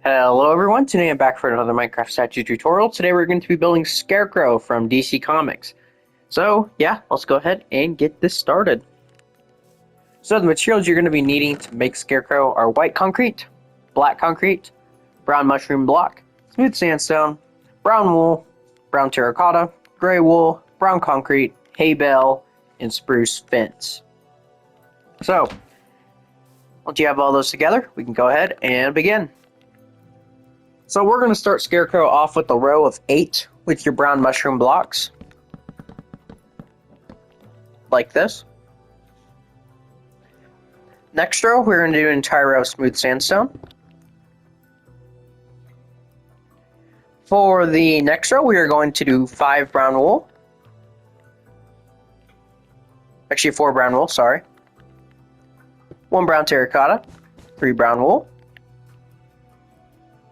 Hello everyone, today I'm back for another Minecraft statue tutorial. Today we're going to be building Scarecrow from DC Comics. So yeah, let's go ahead and get this started. So the materials you're going to be needing to make Scarecrow are white concrete, black concrete, brown mushroom block, smooth sandstone, brown wool, brown terracotta, gray wool, brown concrete, hay bale, and spruce fence. So, once you have all those together, we can go ahead and begin. So we're going to start Scarecrow off with a row of 8 with your brown mushroom blocks. Like this. Next row, we're going to do an entire row of smooth sandstone. For the next row, we are going to do 5 brown wool. Actually, 4 brown wool, sorry. 1 brown terracotta, 3 brown wool.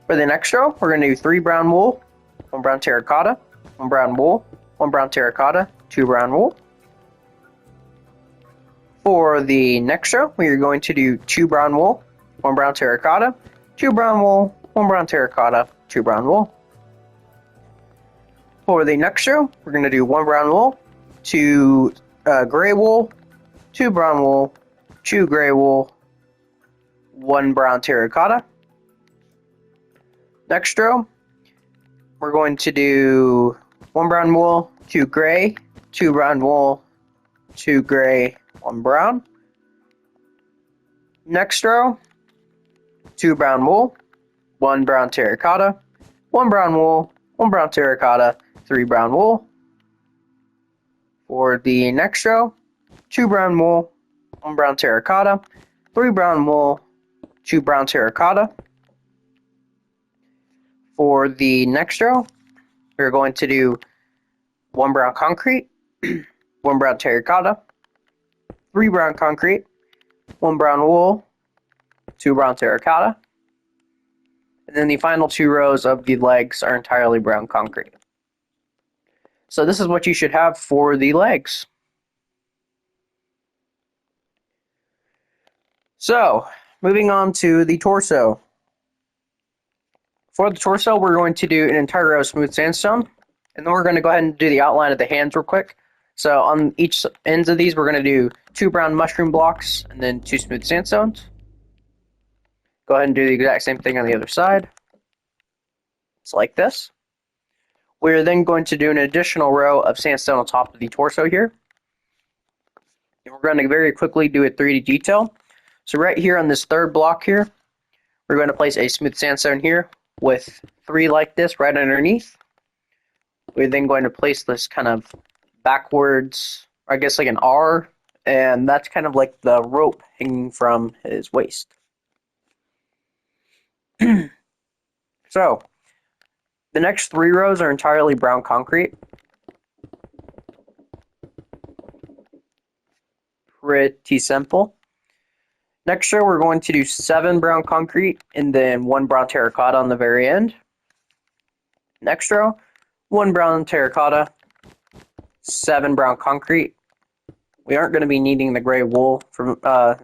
For the next row, we're going to do 3 brown wool, 1 brown terracotta, 1 brown wool, 1 brown terracotta, 2 brown wool. For the next row, we are going to do 2 brown wool, 1 brown terracotta, 2 brown wool, 1 brown terracotta, 2 brown wool. For the next row, we're going to do 1 brown wool, 2 gray wool, 2 brown wool, 2 gray wool, 1 brown terracotta. Next row, we're going to do 1 brown wool, 2 gray, 2 brown wool, 2 gray, 1 brown. Next row, 2 brown wool, 1 brown terracotta, 1 brown wool, 1 brown terracotta, 3 brown wool. For the next row, 2 brown wool, 1 brown terracotta, 3 brown wool, 2 brown terracotta. For the next row, we're going to do 1 brown concrete, 1 brown terracotta, 3 brown concrete, 1 brown wool, 2 brown terracotta, and then the final 2 rows of the legs are entirely brown concrete. So this is what you should have for the legs. So, moving on to the torso. For the torso, we're going to do an entire row of smooth sandstone, and then we're going to go ahead and do the outline of the hands real quick. So on each ends of these, we're going to do 2 brown mushroom blocks and then 2 smooth sandstones. Go ahead and do the exact same thing on the other side. It's like this. We're then going to do an additional row of sandstone on top of the torso here. And we're going to very quickly do a 3D detail. So right here on this third block here, we're going to place a smooth sandstone here with 3 like this right underneath. We're then going to place this kind of backwards, I guess like an R, and that's kind of like the rope hanging from his waist. So, the next 3 rows are entirely brown concrete. Pretty simple. Next row, we're going to do 7 brown concrete and then 1 brown terracotta on the very end. Next row, 1 brown terracotta, 7 brown concrete. We aren't going to be needing the gray wool for a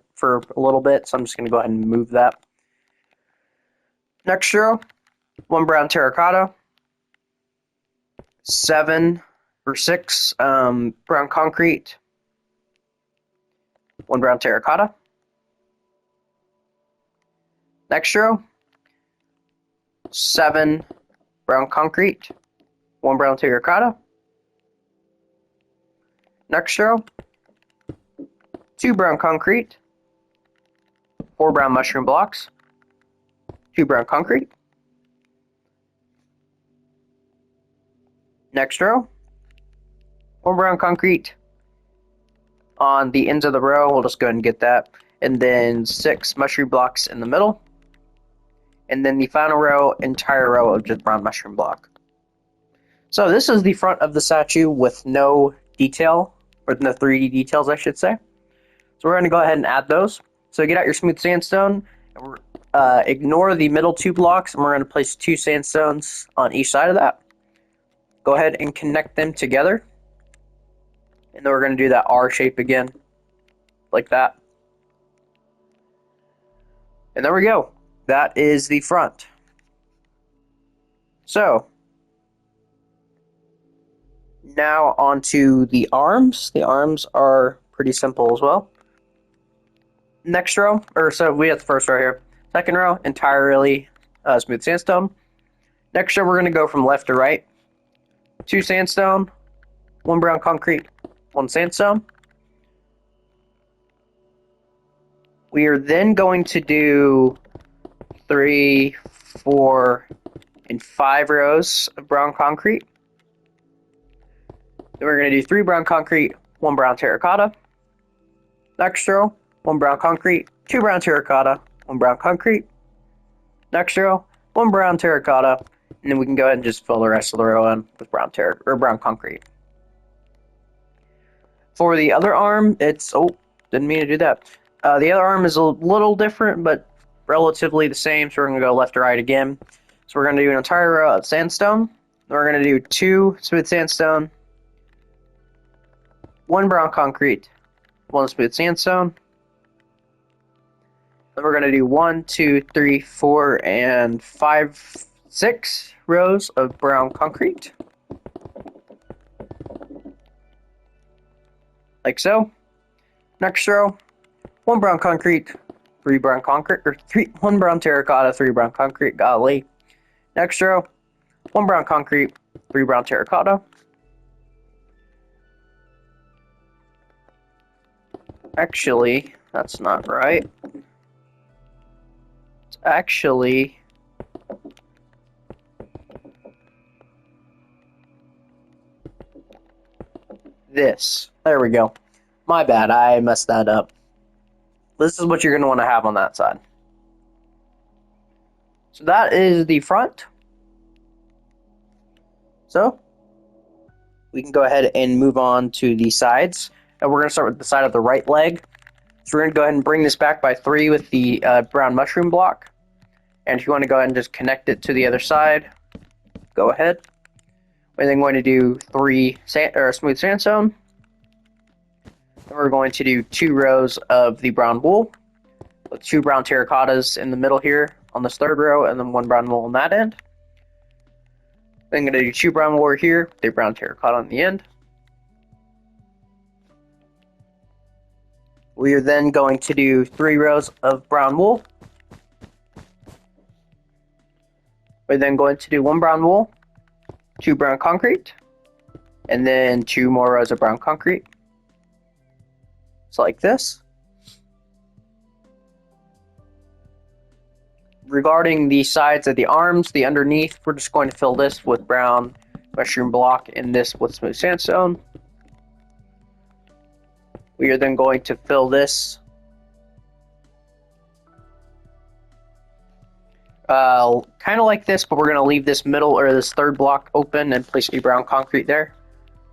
little bit, so I'm just going to go ahead and move that. Next row, 1 brown terracotta, 7 or 6 brown concrete, 1 brown terracotta. Next row, 7 brown concrete, 1 brown terracotta. Next row, 2 brown concrete, 4 brown mushroom blocks, 2 brown concrete. Next row, 1 brown concrete. On the ends of the row, we'll just go ahead and get that. And then 6 mushroom blocks in the middle. And then the final row, entire row of just brown mushroom block. So this is the front of the statue with no detail, or no 3D details, I should say. So we're going to go ahead and add those. So get out your smooth sandstone, and ignore the middle 2 blocks, and we're going to place 2 sandstones on each side of that. Go ahead and connect them together. And then we're going to do that R shape again, like that. And there we go. That is the front. So, now onto the arms. The arms are pretty simple as well. Next row, or so we have the first row here. Second row, entirely smooth sandstone. Next row, we're going to go from left to right. 2 sandstone, 1 brown concrete, 1 sandstone. We are then going to do 3, 4, and 5 rows of brown concrete. Then we're going to do 3 brown concrete, 1 brown terracotta. Next row, 1 brown concrete, 2 brown terracotta, 1 brown concrete. Next row, 1 brown terracotta, and then we can go ahead and just fill the rest of the row in with brown concrete. For the other arm, it's didn't mean to do that. The other arm is a little different, but relatively the same. So we're going to go left to right again. So we're going to do an entire row of sandstone. Then we're going to do 2 smooth sandstone, 1 brown concrete, 1 smooth sandstone. Then we're going to do 1, 2, 3, 4, and 5, 6 rows of brown concrete. Like so. Next row, 1 brown concrete, 3 brown concrete, or 1 brown terracotta, 3 brown concrete, golly. Next row, 1 brown concrete, 3 brown terracotta. Actually, that's not right. It's actually this. There we go. My bad, I messed that up. This is what you're going to want to have on that side. So that is the front. So we can go ahead and move on to the sides. And we're going to start with the side of the right leg. So we're going to go ahead and bring this back by 3 with the brown mushroom block. And if you want to go ahead and just connect it to the other side, go ahead. We're then going to do 3 smooth sandstone. Then we're going to do 2 rows of the brown wool with 2 brown terracottas in the middle here on this third row, and then 1 brown wool on that end. Then I'm going to do 2 brown wool here, 3 brown terracotta on the end. We are then going to do 3 rows of brown wool. We're then going to do 1 brown wool, 2 brown concrete, and then 2 more rows of brown concrete. So like this. Regarding the sides of the arms, the underneath, we're just going to fill this with brown mushroom block and this with smooth sandstone. We are then going to fill this kind of like this, but we're going to leave this middle or this third block open and place a brown concrete there.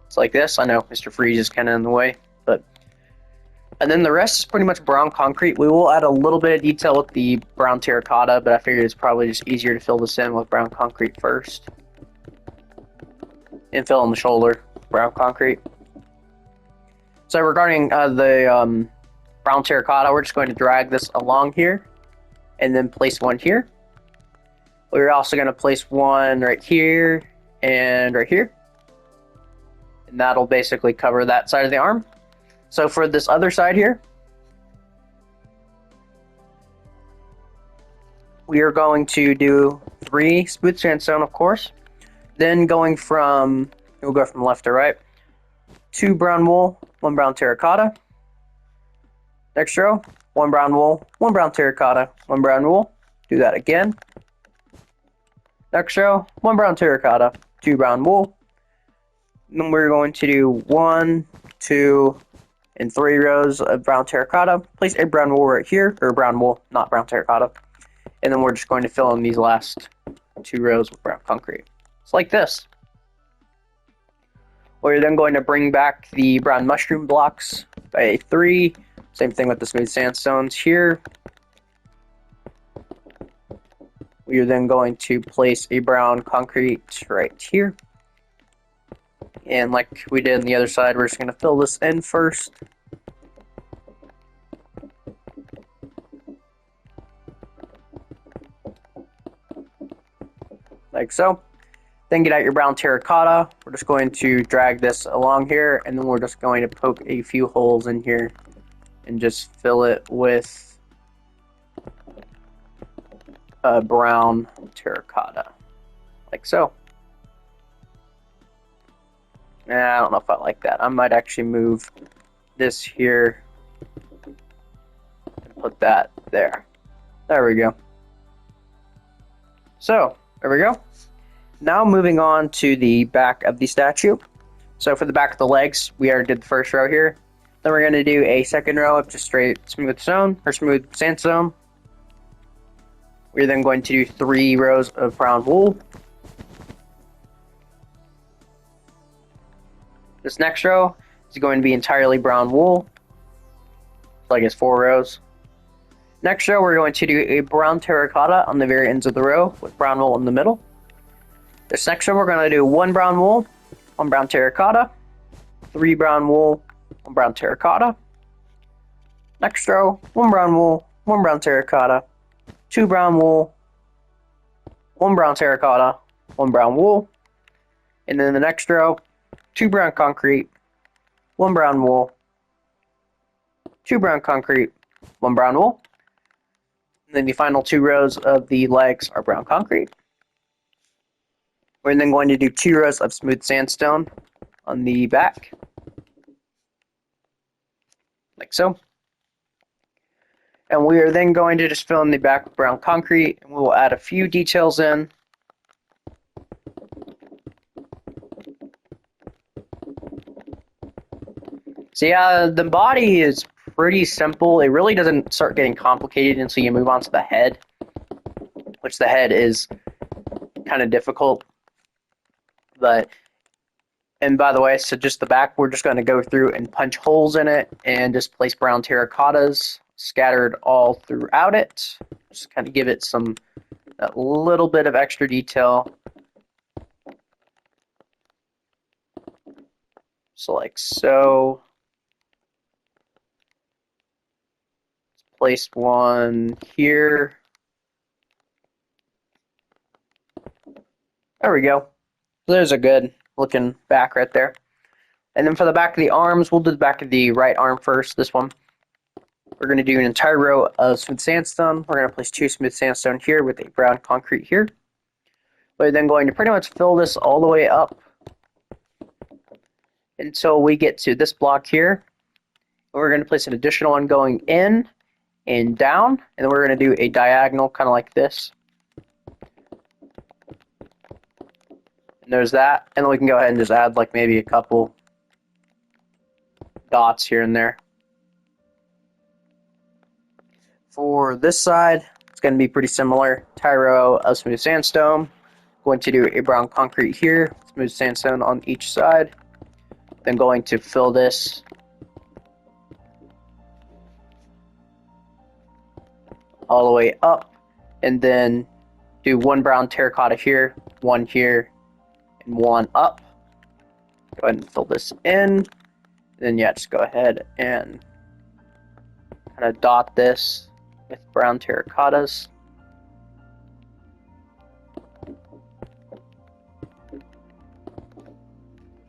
It's like this. I know Mr. Freeze is kind of in the way, but and then the rest is pretty much brown concrete. We will add a little bit of detail with the brown terracotta, but I figured it's probably just easier to fill this in with brown concrete first. And fill in the shoulder, brown concrete. So regarding the brown terracotta, we're just going to drag this along here and then place 1 here. We're also going to place 1 right here and right here. And that'll basically cover that side of the arm. So for this other side here, we are going to do 3 smooth sandstone, of course. Then we'll go from left to right. 2 brown wool, 1 brown terracotta. Next row, 1 brown wool, 1 brown terracotta, 1 brown wool. Do that again. Next row, 1 brown terracotta, 2 brown wool. Then we're going to do 1, 2, and 3 rows of brown terracotta. Place a brown wool right here, or brown wool, not brown terracotta. And then we're just going to fill in these last 2 rows with brown concrete. It's like this. We're then going to bring back the brown mushroom blocks by 3. Same thing with the smooth sandstones here. We are then going to place a brown concrete right here. And like we did on the other side, we're just going to fill this in first. Like so. Then get out your brown terracotta. We're just going to drag this along here, and then we're just going to poke a few holes in here and just fill it with brown terracotta, like so. I don't know if I like that. I might actually move this here and put that there. There we go. So, there we go. Now moving on to the back of the statue. So for the back of the legs, we already did the first row here. Then we're going to do a second row of just straight smooth stone, or smooth sandstone. We're then going to do 3 rows of brown wool. This next row is going to be entirely brown wool. Like it's 4 rows. Next row, we're going to do a brown terracotta on the very ends of the row with brown wool in the middle. This next row, we're going to do 1 brown wool, 1 brown terracotta, 3 brown wool, 1 brown terracotta. Next row, 1 brown wool, 1 brown terracotta, 2 brown wool, 1 brown terracotta, 1 brown wool. And then the next row, 2 brown concrete, 1 brown wool, 2 brown concrete, 1 brown wool. And then the final 2 rows of the legs are brown concrete. We're then going to do 2 rows of smooth sandstone on the back, like so. And we are then going to just fill in the back with brown concrete, and we will add a few details in. So yeah, the body is pretty simple. It really doesn't start getting complicated until you move on to the head, which the head is kind of difficult. And by the way, so just the back, we're just going to go through and punch holes in it and just place brown terracottas scattered all throughout it. Just kind of give it a little bit of extra detail. So like so. Place one here. There we go. There's a good looking back right there. And then for the back of the arms, we'll do the back of the right arm first, this one. We're going to do an entire row of smooth sandstone. We're going to place 2 smooth sandstone here with a brown concrete here. We're then going to pretty much fill this all the way up until we get to this block here. We're going to place an additional one going in and down, and then we're going to do a diagonal kind of like this. And there's that, and then we can go ahead and just add like maybe a couple dots here and there. For this side, it's going to be pretty similar. Entire row of smooth sandstone. Going to do a brown concrete here, smooth sandstone on each side. Then going to fill this all the way up, and then do 1 brown terracotta here, 1 here, and 1 up. Go ahead and fill this in. Then yeah, just go ahead and kind of dot this with brown terracottas.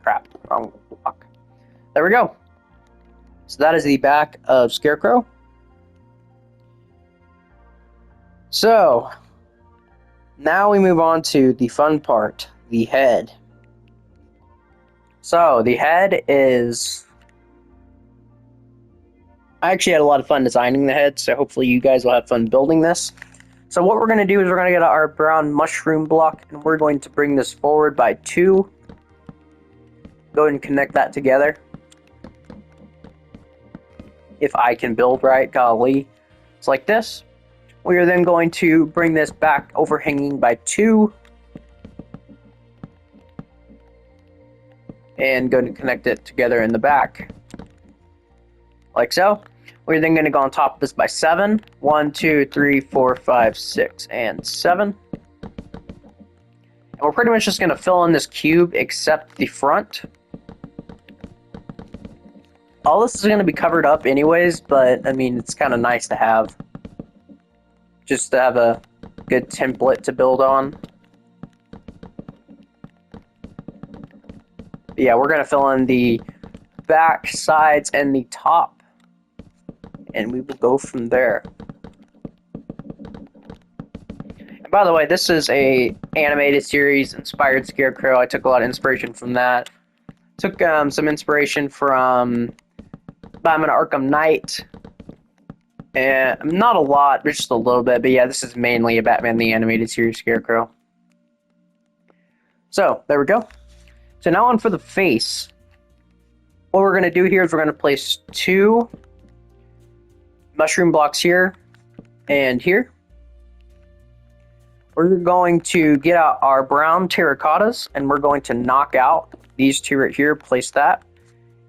Crap, wrong block. There we go. So that is the back of Scarecrow. So, now we move on to the fun part, the head. So, the head is... I actually had a lot of fun designing the head, so hopefully you guys will have fun building this. So what we're going to do is we're going to get our brown mushroom block, and we're going to bring this forward by 2. Go ahead and connect that together. If I can build right, golly. It's like this. We are then going to bring this back overhanging by 2. And going to connect it together in the back. Like so. We're then going to go on top of this by 7. 1, 2, 3, 4, 5, 6, and 7. And we're pretty much just going to fill in this cube except the front. All this is going to be covered up anyways, but I mean, it's kind of nice to have. Just to have a good template to build on. Yeah, we're going to fill in the back, sides, and the top. And we will go from there. And by the way, this is a animated series inspired Scarecrow. I took a lot of inspiration from that. Took some inspiration from Batman Arkham Knight. And not a lot, but just a little bit. But yeah, this is mainly a Batman the Animated Series Scarecrow. So, there we go. So now on for the face. What we're going to do here is we're going to place 2 mushroom blocks here and here. We're going to get out our brown terracottas and we're going to knock out these 2 right here, place that.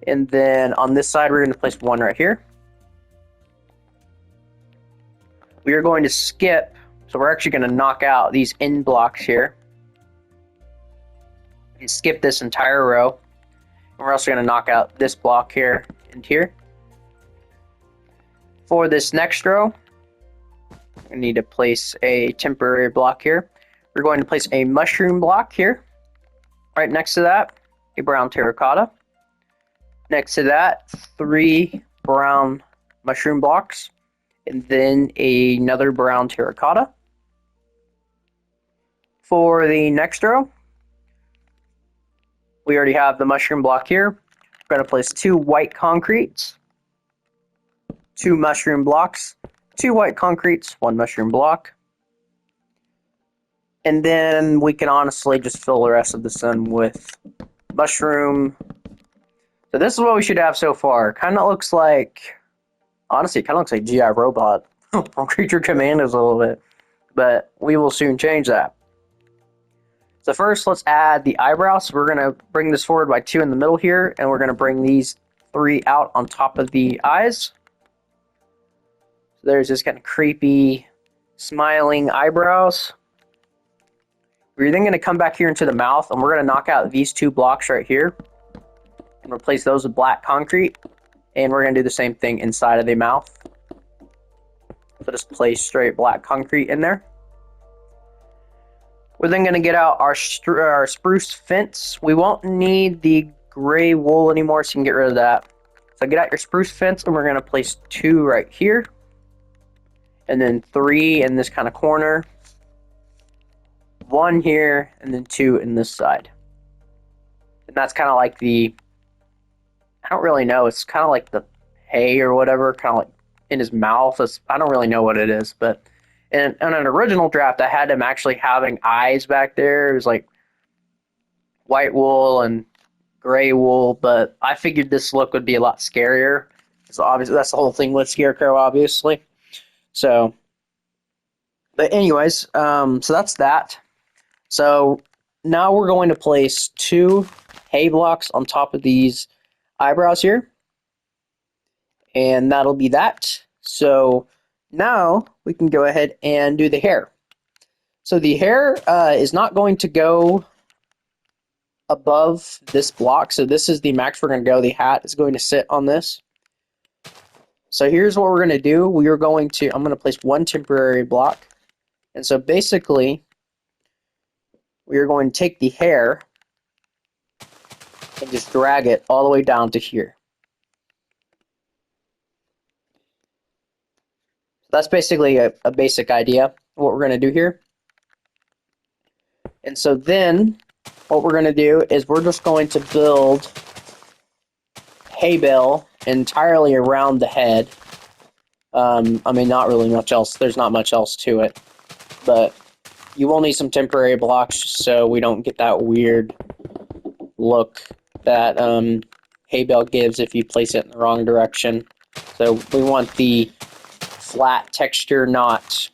And then on this side, we're going to place 1 right here. We are going to skip, so we're actually going to knock out these end blocks here. And skip this entire row. And we're also going to knock out this block here and here. For this next row, we need to place a temporary block here. We're going to place a mushroom block here. Right next to that, a brown terracotta. Next to that, 3 brown mushroom blocks. And then another brown terracotta. For the next row, we already have the mushroom block here. We're going to place 2 white concretes, 2 mushroom blocks, 2 white concretes, 1 mushroom block. And then we can honestly just fill the rest of this in with mushroom. So this is what we should have so far. Kind of looks like, honestly, it kind of looks like GI Robot from Creature Commandos a little bit. But we will soon change that. So first, let's add the eyebrows. We're going to bring this forward by 2 in the middle here, and we're going to bring these 3 out on top of the eyes. So there's this kind of creepy, smiling eyebrows. We're then going to come back here into the mouth, and we're going to knock out these 2 blocks right here, and replace those with black concrete. And we're going to do the same thing inside of the mouth. So just place straight black concrete in there. We're then going to get out our spruce fence. We won't need the gray wool anymore, so you can get rid of that. So get out your spruce fence, and we're going to place 2 right here. And then 3 in this kind of corner. 1 here, and then 2 in this side. And that's kind of like the, I don't really know, it's kind of like the hay or whatever, kind of like in his mouth. I don't really know what it is, but in an original draft, I had him actually having eyes back there. It was like white wool and gray wool, but I figured this look would be a lot scarier. So obviously, that's the whole thing with Scarecrow, obviously. So, but anyways, so that's that. So now we're going to place 2 hay blocks on top of these eyebrows here. And that'll be that. So now we can go ahead and do the hair. So the hair is not going to go above this block. So this is the max we're going to go. The hat is going to sit on this. So here's what we're going to do. I'm going to place 1 temporary block. And so basically, we are going to take the hair and just drag it all the way down to here. That's basically a basic idea of what we're going to do here. And so then what we're going to do is we're just going to build hay bale entirely around the head. I mean, not really much else. There's not much else to it. But you will need some temporary blocks so we don't get that weird look that hay bale gives if you place it in the wrong direction. So we want the flat texture,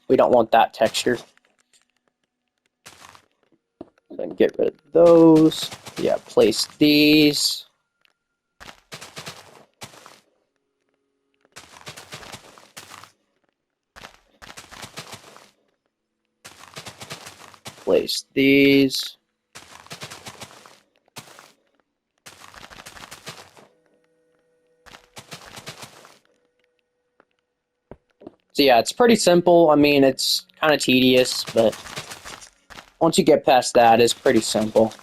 we don't want that texture. Then get rid of those. Yeah, place these. Place these. So yeah, it's pretty simple. I mean, it's kind of tedious, but once you get past that, it's pretty simple.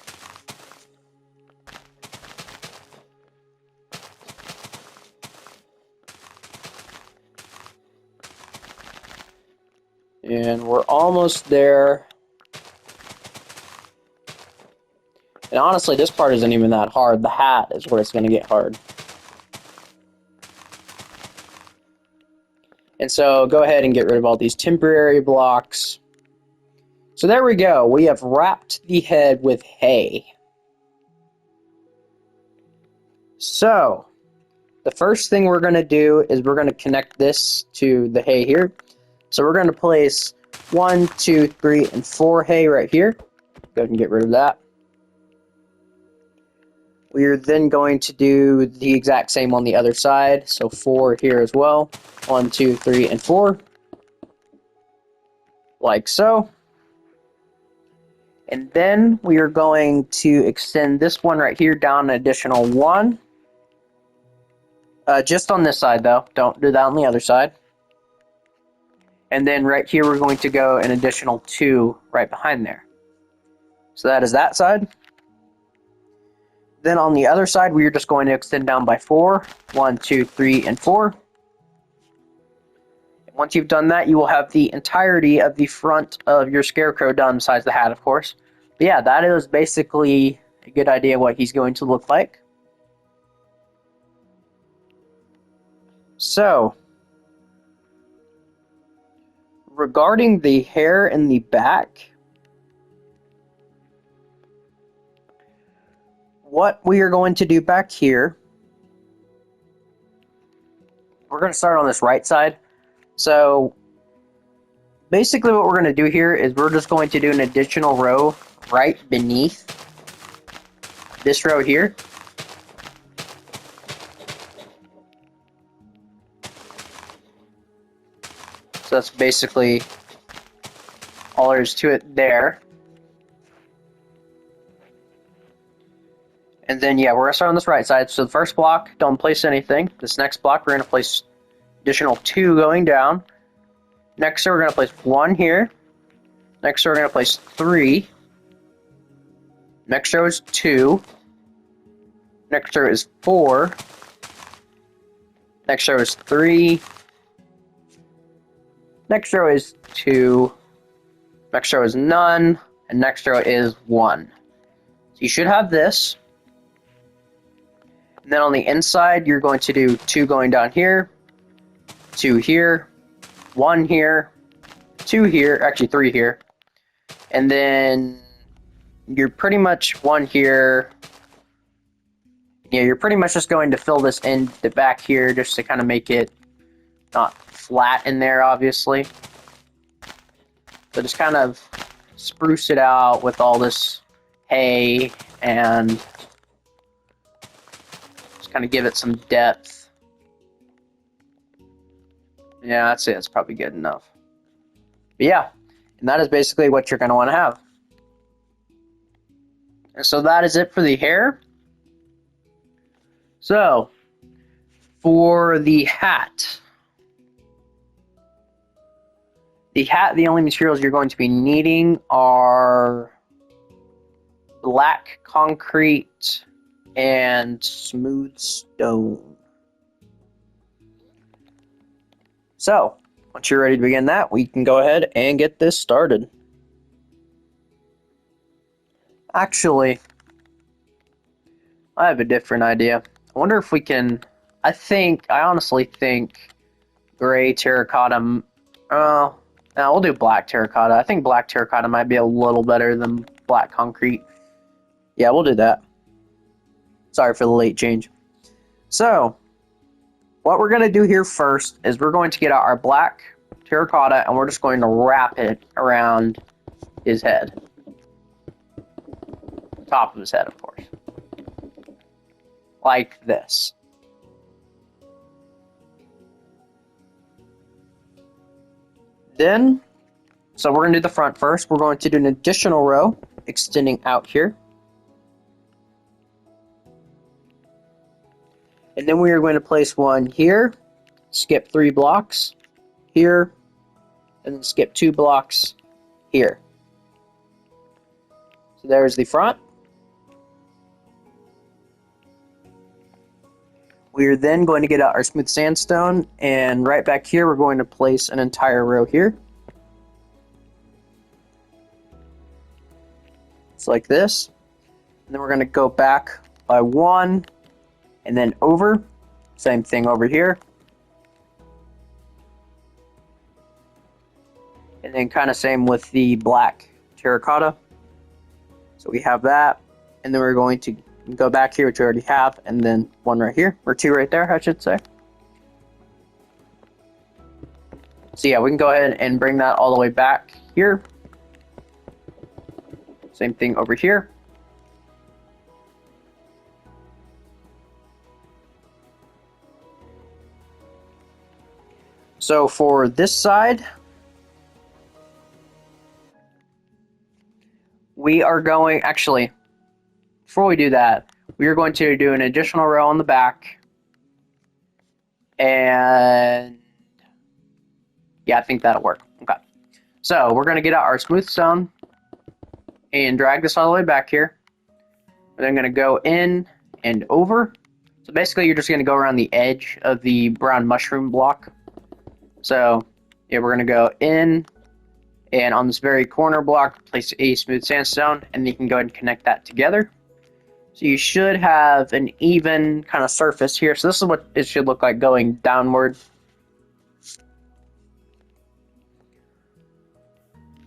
we're almost there. And honestly, this part isn't even that hard. The hat is where it's going to get hard. And so go ahead and get rid of all these temporary blocks. So there we go. We have wrapped the head with hay. So the first thing we're going to do is we're going to connect this to the hay here. So we're going to place 1, 2, 3, and 4 hay right here. Go ahead and get rid of that. We're then going to do the exact same on the other side. So 4 here as well. 1, 2, 3, and 4. Like so. And then we are going to extend this one right here down an additional 1. Just on this side though. Don't do that on the other side. And then right here we're going to go an additional 2 right behind there. So that is that side. Then on the other side, we are just going to extend down by 4. 1, 2, 3, and 4. Once you've done that, you will have the entirety of the front of your Scarecrow done, besides the hat, of course. But yeah, that is basically a good idea of what he's going to look like. So, regarding the hair in the back, what we are going to do back here, we're going to start on this right side. So basically what we're going to do here is we're just going to do an additional row right beneath this row here. So that's basically all there is to it there. And then, yeah, we're going to start on this right side. So the first block, don't place anything. This next block, we're going to place additional 2 going down. Next row, we're going to place 1 here. Next row, we're going to place 3. Next row is 2. Next row is 4. Next row is 3. Next row is 2. Next row is none. And next row is 1. So you should have this. And then on the inside, you're going to do 2 going down here, 2 here, 1 here, 2 here, actually 3 here, and then you're pretty much 1 here. Yeah, you're pretty much just going to fill this in the back here just to kind of make it not flat in there, obviously. So just kind of spruce it out with all this hay and kind of give it some depth. Yeah, that's it. It's probably good enough. But yeah, and that is basically what you're going to want to have. And so that is it for the hair. So, for the hat. The only materials you're going to be needing are black concrete and smooth stone. So, once you're ready to begin that, we can go ahead and get this started. Actually, I have a different idea. I wonder if we can, I honestly think gray terracotta, no, we'll do black terracotta. I think black terracotta might be a little better than black concrete. Yeah, we'll do that. Sorry for the late change. So, what we're going to do here first is we're going to get out our black terracotta and we're just going to wrap it around his head. Top of his head, of course. Like this. Then, so we're going to do the front first. We're going to do an additional row extending out here. And then we are going to place 1 here, skip 3 blocks here, and then skip 2 blocks here. So there's the front. We are then going to get out our smooth sandstone, and right back here we're going to place an entire row here. It's like this. And then we're going to go back by 1 and then over. Same thing over here. And then kind of same with the black terracotta. So we have that. And then we're going to go back here, which we already have, and then 1 right here, or 2 right there, I should say. So yeah, we can go ahead and bring that all the way back here. Same thing over here. So for this side, we are going, actually, before we do that, we are going to do an additional row on the back. And yeah, I think that'll work. Okay. So we're going to get out our smooth stone and drag this all the way back here. We're then going to go in and over. So basically, you're just going to go around the edge of the brown mushroom block. So yeah, we're going to go in, and on this very corner block, place a smooth sandstone, and you can go ahead and connect that together. So you should have an even kind of surface here. So this is what it should look like going downward.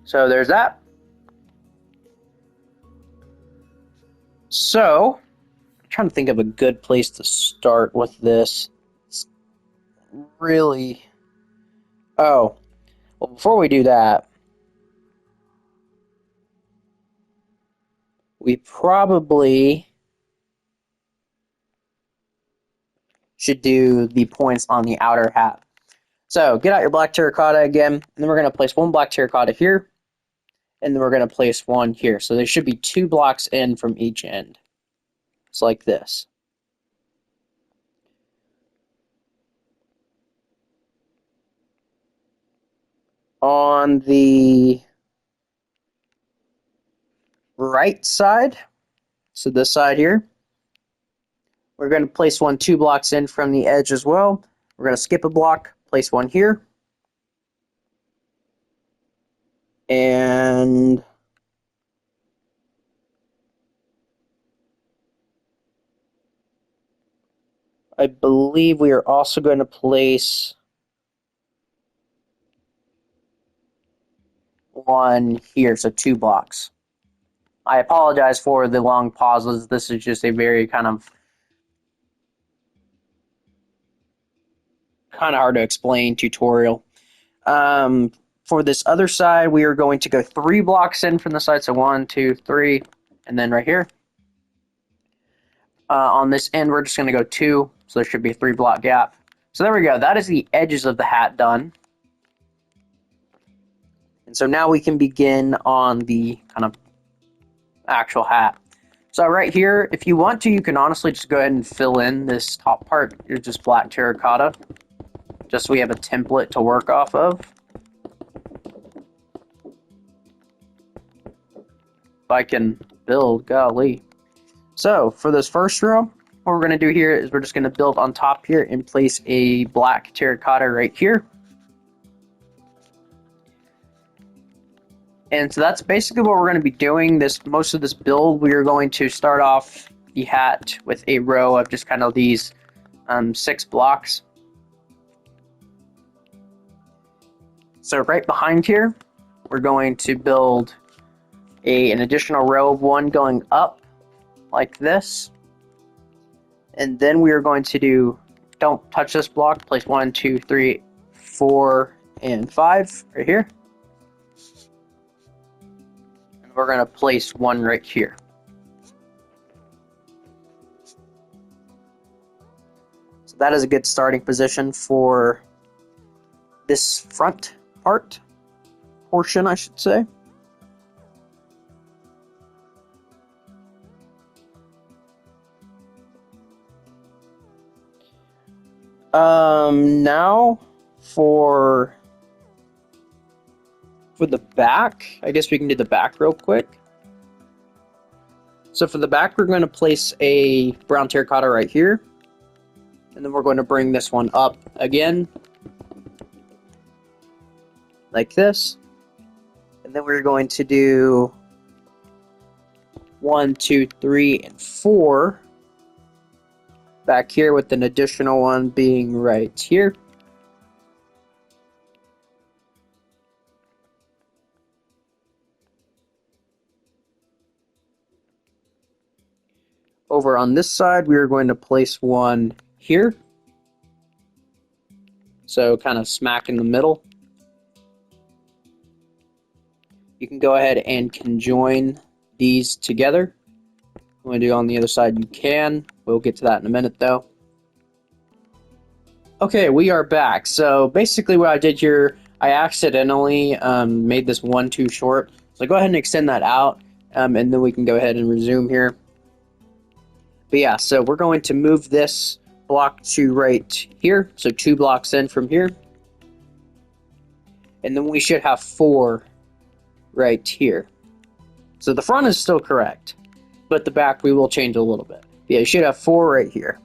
So there's that. So I'm trying to think of a good place to start with this. It's really... Oh, well, before we do that, we probably should do the points on the outer hat. So get out your black terracotta again, and then we're going to place 1 black terracotta here, and then we're going to place 1 here. So there should be 2 blocks in from each end. It's like this. On the right side, so this side here, we're going to place 2 blocks in from the edge as well. We're going to skip a block, place 1 here. And I believe we are also going to place 1 here, so 2 blocks. I apologize for the long pauses. This is just a very kind of hard to explain tutorial. For this other side, we are going to go 3 blocks in from the side. So 1, 2, 3, and then right here. On this end, we're just going to go 2. So there should be a 3 block gap. So there we go. That is the edges of the hat done. And so now we can begin on the kind of actual hat. So right here, if you want to, you can honestly just go ahead and fill in this top part. It's just black terracotta. Just so we have a template to work off of. If I can build, golly. So for this first row, what we're going to do here is we're just going to build on top here and place a black terracotta right here. And so that's basically what we're going to be doing. Most of this build, we are going to start off the hat with a row of just kind of these 6 blocks. So right behind here, we're going to build an additional row of 1 going up like this. And then we are going to do, don't touch this block, place 1, 2, 3, 4, and 5 right here. And we're going to place 1 right here. So that is a good starting position for this front portion, I should say. Now for the back, I guess we can do the back real quick. So for the back, we're going to place a brown terracotta right here. And then we're going to bring this one up again, like this. And then we're going to do 1, 2, 3, and 4 back here, with an additional one being right here. Over on this side, we are going to place one here. So kind of smack in the middle. You can go ahead and conjoin these together. If you want to do on the other side, you can. We'll get to that in a minute though. Okay, we are back. So basically what I did here, I accidentally made this one too short. So go ahead and extend that out, and then we can go ahead and resume here. But yeah, so we're going to move this block to right here. So 2 blocks in from here. And then we should have 4 right here. So the front is still correct, but the back we will change a little bit. Yeah, you should have 4 right here.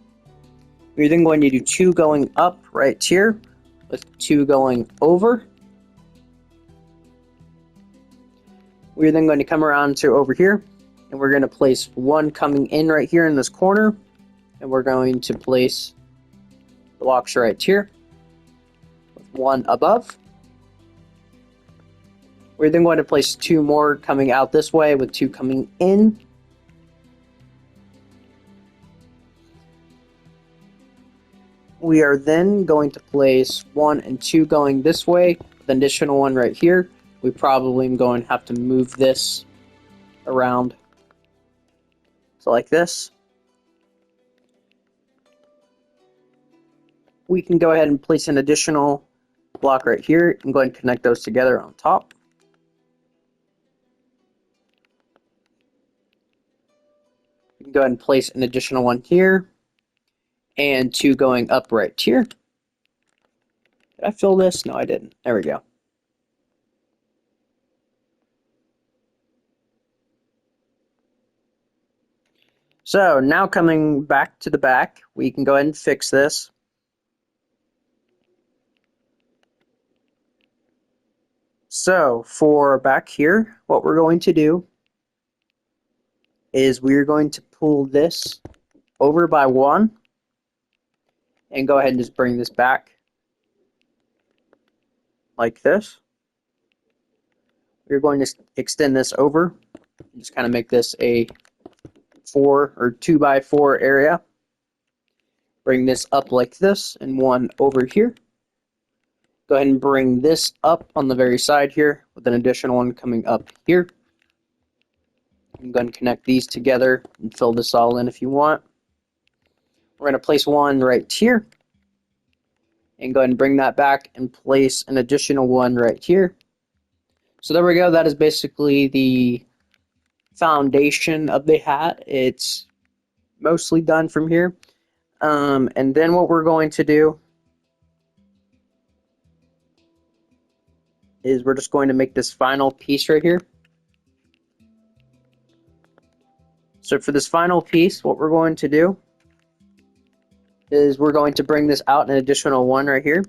We're then going to do 2 going up right here, with 2 going over. We're then going to come around to over here, and we're going to place 1 coming in right here in this corner, and we're going to place blocks right here, with 1 above. We're then going to place 2 more coming out this way, with 2 coming in. We are then going to place 1 and 2 going this way, with an additional one right here. We probably am going to have to move this around. So like this. We can go ahead and place an additional block right here and go ahead and connect those together on top. We can go ahead and place an additional one here and 2 going up right here. Did I fill this? No, I didn't. There we go. So now coming back to the back, we can go ahead and fix this. So for back here, what we're going to do is we're going to pull this over by 1 and go ahead and just bring this back like this. We're going to extend this over, just kind of make this a 4 or 2 by 4 area. Bring this up like this and 1 over here. Go ahead and bring this up on the very side here with an additional one coming up here. I'm going to connect these together and fill this all in if you want. We're going to place 1 right here and go ahead and bring that back and place an additional 1 right here. So there we go. That is basically the foundation of the hat. It's mostly done from here. And then what we're going to do is we're just going to make this final piece right here. So for this final piece, what we're going to do is we're going to bring this out an additional 1 right here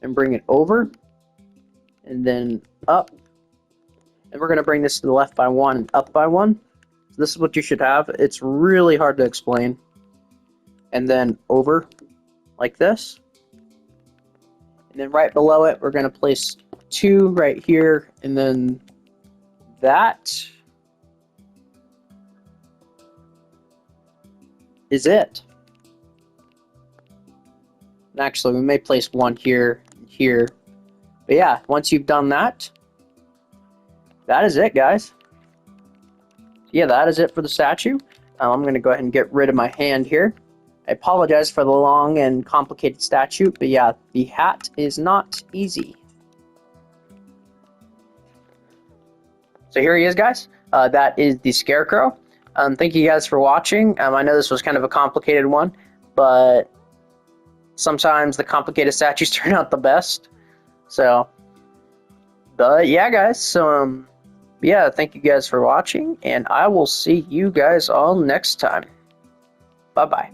and bring it over and then up. And we're going to bring this to the left by 1 and up by 1. So this is what you should have. It's really hard to explain. And then over like this. And then right below it, we're going to place 2 right here, and then that is it. And actually, we may place 1 here and here. But yeah, once you've done that, that is it, guys. Yeah, that is it for the statue. I'm going to go ahead and get rid of my hand here. I apologize for the long and complicated statue, but yeah, the hat is not easy. So here he is, guys. That is the Scarecrow. Thank you guys for watching. I know this was kind of a complicated one, but sometimes the complicated statues turn out the best. So, but yeah, guys. So, yeah, thank you guys for watching, and I will see you guys all next time. Bye-bye.